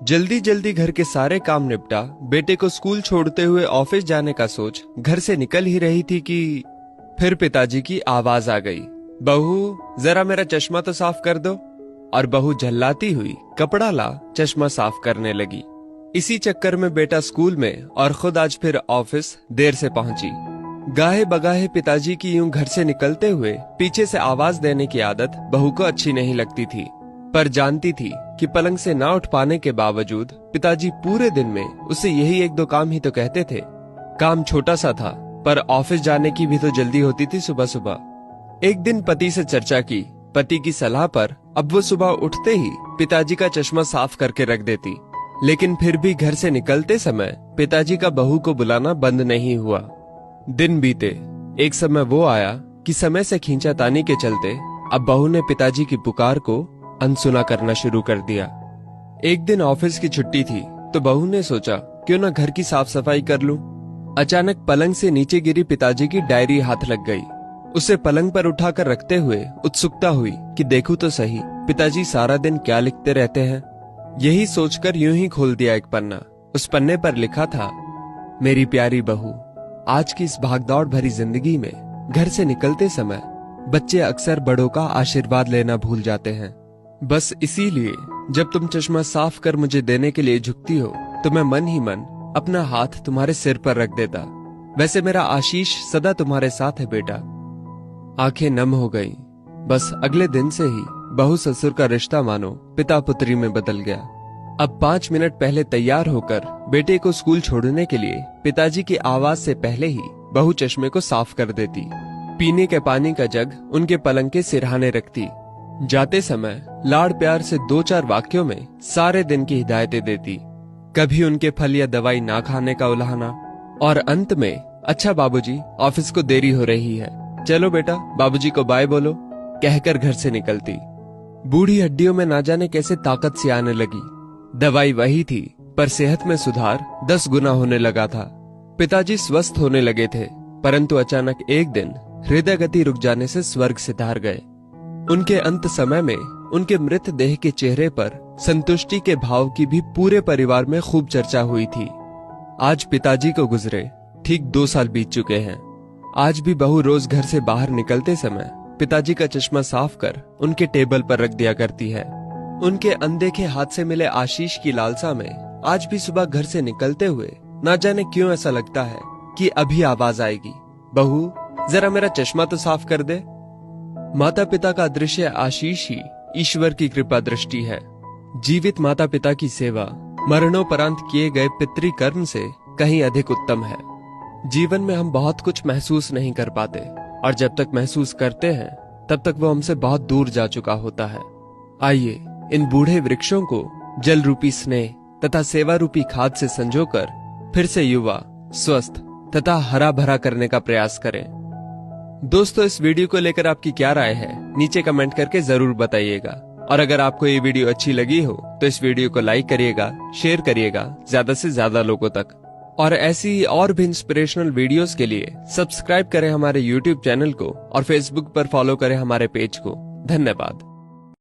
जल्दी जल्दी घर के सारे काम निपटा बेटे को स्कूल छोड़ते हुए ऑफिस जाने का सोच घर से निकल ही रही थी कि फिर पिताजी की आवाज आ गई, बहू जरा मेरा चश्मा तो साफ कर दो। और बहू झल्लाती हुई कपड़ा ला चश्मा साफ करने लगी। इसी चक्कर में बेटा स्कूल में और खुद आज फिर ऑफिस देर से पहुंची। गाहे बगाहे पिताजी की यूं घर से निकलते हुए पीछे से आवाज देने की आदत बहू को अच्छी नहीं लगती थी, पर जानती थी कि पलंग से ना उठ पाने के बावजूद पिताजी पूरे दिन में उसे यही एक दो काम ही तो कहते थे। काम छोटा सा था पर ऑफिस जाने की भी तो जल्दी होती थी सुबह सुबह। एक दिन पति से चर्चा की, पति की सलाह पर अब वो सुबह उठते ही पिताजी का चश्मा साफ करके रख देती, लेकिन फिर भी घर से निकलते समय पिताजी का बहू को बुलाना बंद नहीं हुआ। दिन बीते, एक समय वो आया कि समय से खींचातानी के चलते अब बहू ने पिताजी की पुकार को अनसुना करना शुरू कर दिया। एक दिन ऑफिस की छुट्टी थी तो बहू ने सोचा क्यों ना घर की साफ सफाई कर लूं। अचानक पलंग से नीचे गिरी पिताजी की डायरी हाथ लग गई। उसे पलंग पर उठाकर रखते हुए उत्सुकता हुई कि देखूं तो सही पिताजी सारा दिन क्या लिखते रहते हैं। यही सोचकर यूं ही खोल दिया एक पन्ना। उस पन्ने पर लिखा था, मेरी प्यारी बहू, आज की इस भागदौड़ भरी जिंदगी में घर से निकलते समय बच्चे अक्सर बड़ों का आशीर्वाद लेना भूल जाते हैं। बस इसीलिए जब तुम चश्मा साफ कर मुझे देने के लिए झुकती हो तो मैं मन ही मन अपना हाथ तुम्हारे सिर पर रख देता। वैसे मेरा आशीष सदा तुम्हारे साथ है बेटा। आंखें नम हो गईं। बस अगले दिन से ही बहू ससुर का रिश्ता मानो पिता पुत्री में बदल गया। अब 5 मिनट पहले तैयार होकर बेटे को स्कूल छोड़ने के लिए पिताजी की आवाज से पहले ही बहू चश्मे को साफ कर देती। पीने के पानी का जग उनके पलंग के सिरहाने रखती। जाते समय लाड़ प्यार से 2-4 वाक्यों में सारे दिन की हिदायतें देती। कभी उनके फल या दवाई ना खाने का उलाहना, और अंत में, अच्छा बाबूजी ऑफिस को देरी हो रही है, चलो बेटा बाबूजी को बाय बोलो, कहकर घर से निकलती। बूढ़ी हड्डियों में ना जाने कैसे ताकत सी आने लगी। दवाई वही थी पर सेहत में सुधार 10 गुना होने लगा था। पिताजी स्वस्थ होने लगे थे, परंतु अचानक एक दिन हृदय गति रुक जाने से स्वर्ग से तार गए। उनके अंत समय में उनके मृत देह के चेहरे पर संतुष्टि के भाव की भी पूरे परिवार में खूब चर्चा हुई थी। आज पिताजी को गुजरे ठीक 2 साल बीत चुके हैं। आज भी बहू रोज घर से बाहर निकलते समय पिताजी का चश्मा साफ कर उनके टेबल पर रख दिया करती है। उनके अनदेखे हाथ से मिले आशीष की लालसा में आज भी सुबह घर से निकलते हुए ना जाने क्यों ऐसा लगता है कि अभी आवाज आएगी, बहू जरा मेरा चश्मा तो साफ कर दे। माता पिता का दृश्य आशीष ही ईश्वर की कृपा दृष्टि है। जीवित माता पिता की सेवा मरणोपरांत किए गए पितृकर्म से कहीं अधिक उत्तम है। जीवन में हम बहुत कुछ महसूस नहीं कर पाते, और जब तक महसूस करते हैं तब तक वो हमसे बहुत दूर जा चुका होता है। आइए इन बूढ़े वृक्षों को जल रूपी स्नेह तथा सेवा रूपी खाद से संजोकर फिर से युवा, स्वस्थ तथा हरा भरा करने का प्रयास करें। दोस्तों, इस वीडियो को लेकर आपकी क्या राय है नीचे कमेंट करके जरूर बताइएगा। और अगर आपको ये वीडियो अच्छी लगी हो तो इस वीडियो को लाइक करिएगा, शेयर करिएगा ज्यादा से ज्यादा लोगों तक। और ऐसी और भी इंस्पिरेशनल वीडियोस के लिए सब्सक्राइब करें हमारे YouTube चैनल को और Facebook पर फॉलो करें हमारे पेज को। धन्यवाद।